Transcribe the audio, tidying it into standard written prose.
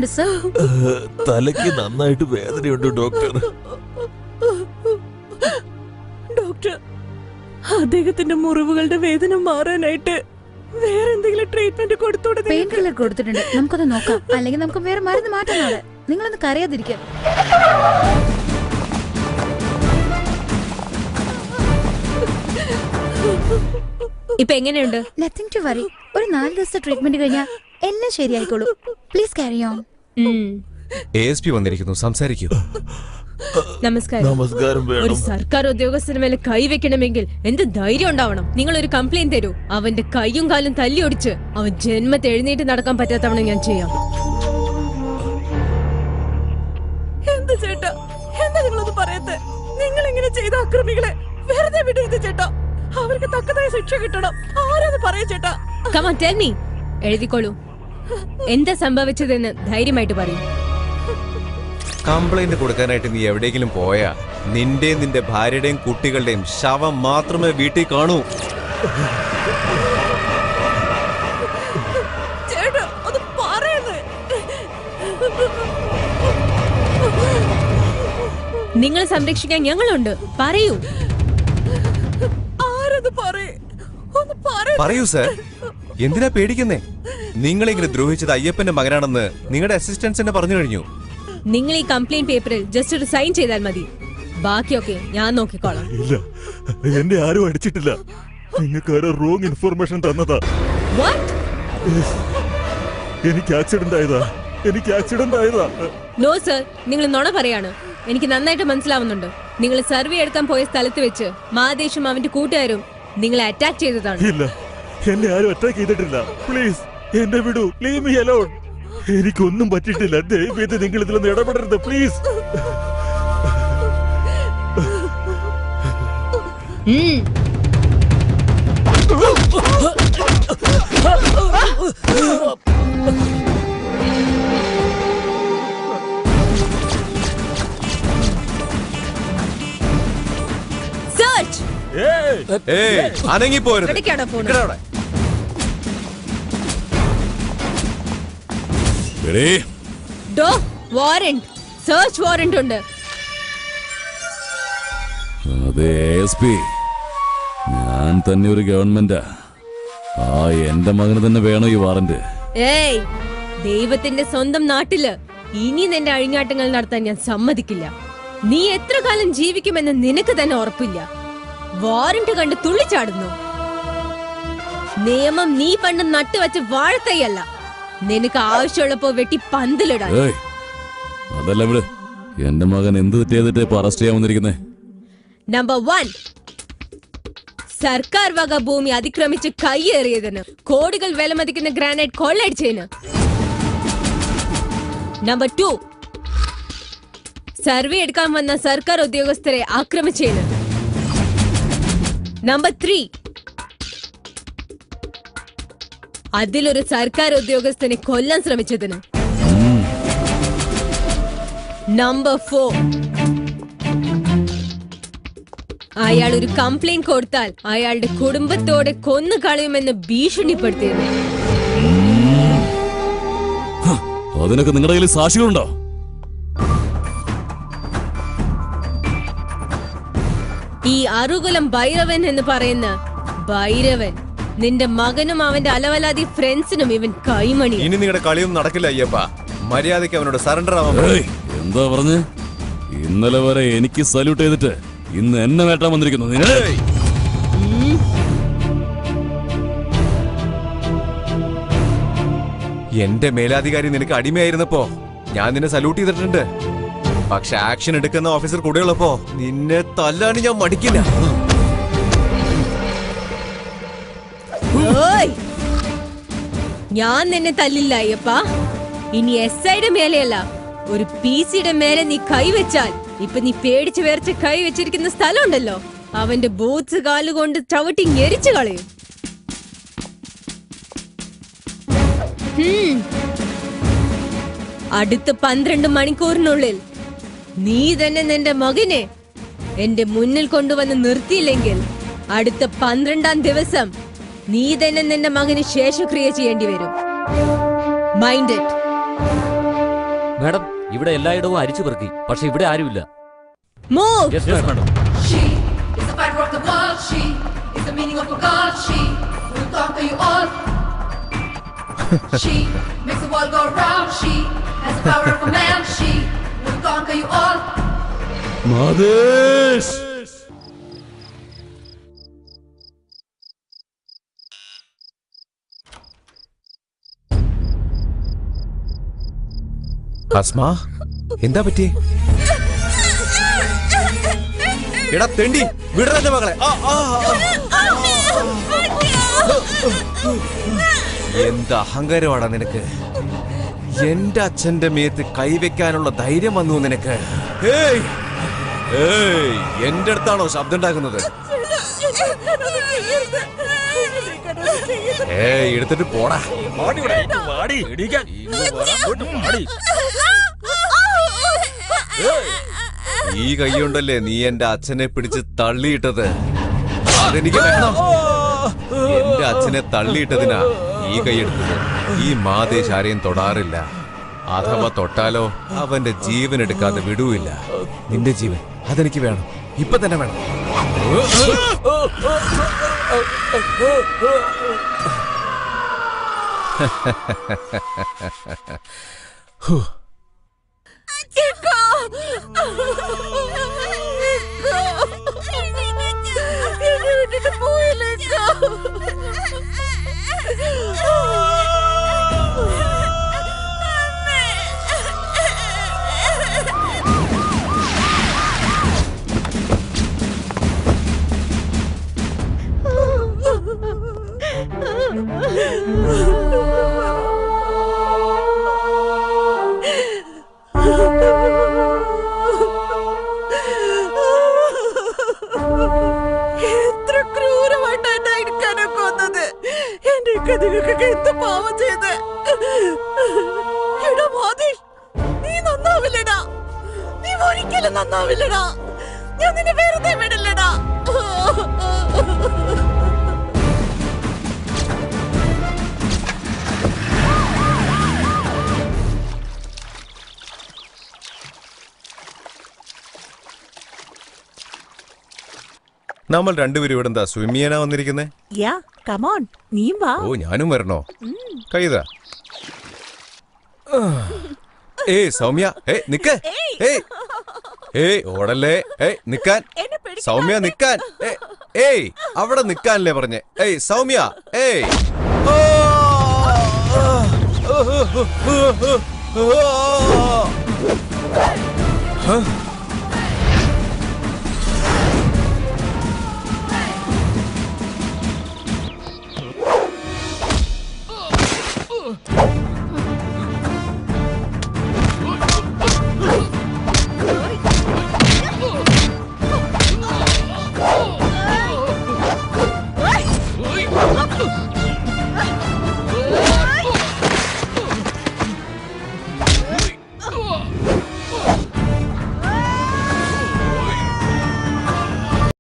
എങ്ങനെയുണ്ട് സർ? തലയ്ക്ക് നന്നായിട്ട് വേദനയുണ്ട് ഡോക്ടർ. ഡോക്ടർ, അദ്ദേഹത്തിന്റെ മുറിവുകളുടെ വേദന മാറാനായിട്ട് വേറെ എന്തെങ്കിലും ട്രീറ്റ്മെന്റ് കൊടുത്തോടെ? പെയിൻ കില്ലർ കൊടുത്തിട്ടുണ്ട്, നമുക്കൊന്ന് നോക്കാം. അല്ലെങ്കിൽ നമുക്ക് വേറെ മരുന്ന് മാറ്റാം. നാളെ നിങ്ങളൊന്ന് കരയാതിരിക്കാം. ഇപ്പൊ എങ്ങനെയുണ്ട്? Nothing to worry. ഒരു 4 ദിവസത്തെ ട്രീറ്റ്മെന്റ് കഴിഞ്ഞാൽ എല്ലാം ശരിയായിക്കോളൂ. Please carry on. ASP വന്നിരിക്കുന്നു, സംസാരിക്കൂ. നമസ്കാരം. നമസ്കാരം. ഒരു സർക്കാർ ഉദ്യോഗസ്ഥന് മേലെ കൈവെക്കണമെങ്കിൽ എന്ത് ധൈര്യം ഉണ്ടാവണം? നിങ്ങൾ ഒരു കംപ്ലൈന്റ് തരൂ, അവന്റെ കൈയും കാലും തല്ലി ഒടിച്ച് അവൻ ജന്മത്തെ എഴുന്നേറ്റ് നടക്കാൻ പറ്റാത്തവണ്ണം ഞാൻ ചെയ്യാം. എന്താ ചേട്ടാ, എന്താ നിങ്ങളൊന്ന് പറയത്തെ? നിങ്ങൾ ഇങ്ങനെ ചെയ്ത അക്രമികളെ വെറുതെ വിടരുത് ചേട്ടാ. അവർക്ക് തക്കതായ ശിക്ഷ കിട്ടണം. ആരാന്ന് പറയാ ചേട്ടാ? Come on, tell me. എഴുതിക്കോളൂ. എന്താ സംഭവിച്ചതെന്ന് ധൈര്യമായിട്ട് പറയൂ. കംപ്ലൈന്റ് കൊടുക്കാനായിട്ട് നീ എവിടെയെങ്കിലും പോയാ നിന്റെയും നിന്റെ ഭാര്യയുടെയും കുട്ടികളുടെയും ശവം മാത്രമേ വീട്ടിൽ കാണൂ. ചേട്ടാ, അത് പറയുന്നത്. നിങ്ങളെ സംരക്ഷിക്കാൻ ഞങ്ങളുണ്ട്, പറയൂ. ആരത് പറയൂ സർ, എന്തിനാ പേടിക്കുന്നേ? നിങ്ങളിങ്ങനെ ദ്രോഹിച്ചത് അയ്യപ്പന്റെ മകനാണെന്ന് നിങ്ങളുടെ അസിസ്റ്റൻസ് എന്നെ പറഞ്ഞു കഴിഞ്ഞു. നിങ്ങൾ ഈ കംപ്ലൈന്റ് പേപ്പറിൽ ജസ്റ്റ് ഒരു സൈൻ ചെയ്താൽ മതി. ബാക്കിയൊക്കെ ഞാൻ നോക്കിക്കോളാം. ഇല്ല, എന്നെ ആരും അടിച്ചിട്ടില്ല. നിങ്ങൾക്ക് ആരോ റോങ് ഇൻഫർമേഷൻ തന്നതാ. എനിക്ക് ആക്സിഡന്റ് ആയതാ. നോ സർ, നിങ്ങൾ നുണ പറയാണ്. എനിക്ക് നന്നായിട്ട് മനസ്സിലാവുന്നുണ്ട്. നിങ്ങൾ സർവേ എടുക്കാൻ പോയ സ്ഥലത്ത് വെച്ച് മാദേശും അവന്റെ കൂട്ടുകാരും നിങ്ങളെ അറ്റാക്ക് ചെയ്തതാണ്. ഇല്ല, എന്നെ ആരും അറ്റാക്ക് ചെയ്തിട്ടില്ല. പ്ലീസ് എന്നെ വിടൂ. Leave me alone. എനിക്കൊന്നും പറ്റിയിട്ടില്ല. ദയവേത് നിങ്ങൾ ഇതിലൊന്നും ഇടപെടരുത് പ്ലീസ്. അനങ്ങിപ്പോരുത്. വാറന്റ്, സെർച്ച് വാറന്റ് ഉണ്ട്. അതെ ASP, ഞാൻ തന്നെ ഒരു ഗവൺമെന്റാ. എന്റെ മകന് തന്നെ വേണോ ഈ വാറന്റ്? ഏയ്, ദൈവത്തിന്റെ സ്വന്തം നാട്ടില് ഇനി നിന്റെ അഴിഞ്ഞാട്ടങ്ങൾ നടത്താൻ ഞാൻ സമ്മതിക്കില്ല. നീ എത്ര കാലം ജീവിക്കുമെന്ന് നിനക്ക് തന്നെ ഉറപ്പില്ല. വാറന്റ് കണ്ട് തുള്ളിച്ചാടുന്നു. നിയമം നീ പണ്ട് നട്ടുവെച്ച വാഴത്തൈയല്ല. നിനക്ക് ആവശ്യമുള്ളപ്പോ വെട്ടി പന്തലിടാൻ. അതല്ല ഇവിടെ എന്റെ മകൻ എന്ത് തെറ്റ് ഇപ്പൊ അറസ്റ്റ് ചെയ്യാൻ വന്നിരിക്കുന്നേ? നമ്പർ 1, സർക്കാർ വക ഭൂമി അതിക്രമിച്ച് കൈയേറിയതിന്, കോടികൾ വിലമതിക്കുന്ന ഗ്രാനൈറ്റ് കൊള്ളയടിച്ചതിന്. നമ്പർ 2, സർവേ എടുക്കാൻ വന്ന സർക്കാർ ഉദ്യോഗസ്ഥരെ ആക്രമിച്ചതിന്. നമ്പർ 3, അതിലൊരു സർക്കാർ ഉദ്യോഗസ്ഥനെ കൊല്ലാൻ ശ്രമിച്ചതിന്. നമ്പർ 4, അയാൾ ഒരു കംപ്ലൈന്റ് കൊടുത്താൽ അയാളുടെ കുടുംബത്തോടെ കൊന്നു കളയുമെന്ന് ഭീഷണിപ്പെടുത്തിയത്. അതിനൊക്കെ നിങ്ങളുടെ കയ്യിൽ സാക്ഷികളുണ്ടോ? ഈ അറുകുലം ഭൈരവൻ എന്ന് പറയുന്ന ഭൈരവൻ നിന്റെ മകനും അവന്റെ അലവലാതി ഫ്രണ്ട്സിനും ഇവൻ കൈമണി. ഇനി നിങ്ങളുടെ കളിയൊന്നും നടക്കില്ല അയ്യപ്പ. മര്യാദയ്ക്ക് അവനോട് സറണ്ടർ ആവാൻ. എന്താ പറഞ്ഞ്? ഇന്നലെ വരെ എനിക്ക് സല്യൂട്ട് ചെയ്തിട്ട് ഇന്ന് എന്നെ വേട്ടാൻ വന്നിരിക്കുന്നു. എന്റെ മേലാധികാരി നിനക്ക് അടിമയായിരുന്നപ്പോ ഞാൻ നിന്നെ സല്യൂട്ട് ചെയ്തിട്ടുണ്ട്. പക്ഷെ ആക്ഷൻ എടുക്കുന്ന ഓഫീസർ കൂടെയുള്ളപ്പോ നിന്നെ തല്ലാൻ ഞാൻ മടിക്കില്ല. ഞാൻ നിന്നെ തല്ലില്ല അയ്യപ്പ. ഇനി SIയുടെ മേലെയല്ല, ഒരു PC-യുടെ മേലെ നീ കൈവച്ചാൽ, ഇപ്പൊ നീ പേടിച്ച് വേർച്ച് കൈ വെച്ചിരിക്കുന്ന സ്ഥലം ഉണ്ടല്ലോ, അവന്റെ ബൂട്ട്സ് കാലുകൊണ്ട് ചവിട്ടി ഞെരിച്ചു കളയും. അടുത്ത 12 മണിക്കൂറിനുള്ളിൽ നീ തന്നെ നിന്റെ മകനെ എന്റെ മുന്നിൽ കൊണ്ടുവന്ന് നിർത്തിയില്ലെങ്കിൽ അടുത്ത 12-ാം ദിവസം നീ തന്നെ നിന്റെ മകന് ശേഷക്രിയ ചെയ്യേണ്ടി വരും. Mind it. മാഡം ഇവിടെ എല്ലായിടവും അരിച്ചു പെറുക്കി, പക്ഷെ ഇവിടെ ആരുമില്ല. Move! Yes, madam. She is the fighter of the world. She is the meaning of a God. She will conquer you all. She makes the world go round. She has the power of a man. She will conquer you all. മാതേഷ് അസ്മാ, എന്താ പറ്റി? എടാ തെണ്ടി, വിടറ മകളെ. എന്ത് അഹങ്കാരമാടാ നിനക്ക്? എന്റെ അച്ഛന്റെ മേത്ത് കൈവെക്കാനുള്ള ധൈര്യം വന്നു നിനക്ക്? എന്റെ അടുത്താണോ ശബ്ദം ഉണ്ടാക്കുന്നത്? എടുത്തിട്ട് പോടാ. ഈ കൈയുണ്ടല്ലേ നീ എന്റെ അച്ഛനെ പിടിച്ച് തള്ളിയിട്ടത്? അതെനിക്ക് വേണം. എന്റെ അച്ഛനെ തള്ളിയിട്ടതിനാ ഈ കൈയെടുത്തത്. ഈ മാതേഷ് ആരെയും തൊടാറില്ല. അഥവാ തൊട്ടാലോ അവന്റെ ജീവൻ എടുക്കാതെ വിടൂല്ല. നിന്റെ ജീവൻ അതെനിക്ക് വേണം, ഇപ്പൊ തന്നെ വേണം. എത്ര ക്രൂരമായിട്ട് എന്നെ ഇരിക്കാനൊക്കെ വന്നത്. എന്റെ നിങ്ങൾക്ക് എന്ത് പാവം ചെയ്ത്? എടാ മാതേഷ്, നീ നന്നാവില്ലടാ. നീ ഒരിക്കലും നന്നാവില്ലടാ. ഞാൻ നിന്നെ വെറുതെ വിടില്ലടാ. നമ്മൾ രണ്ടുപേരും ഇവിടെ എന്താ സ്വിം ചെയ്യാനാ വന്നിരിക്കുന്നേ? യാ, കം ഓൺ, നീ വാ. ഓ, ഞാനും വരണോ? കൈതാ. സൗമ്യ, നിക്ക്. ഓടല്ലേ. നിക്കാൻ. സൗമ്യ നിക്കാൻ. അവിടെ നിക്കാനല്ലേ പറഞ്ഞേ? സൗമ്യ.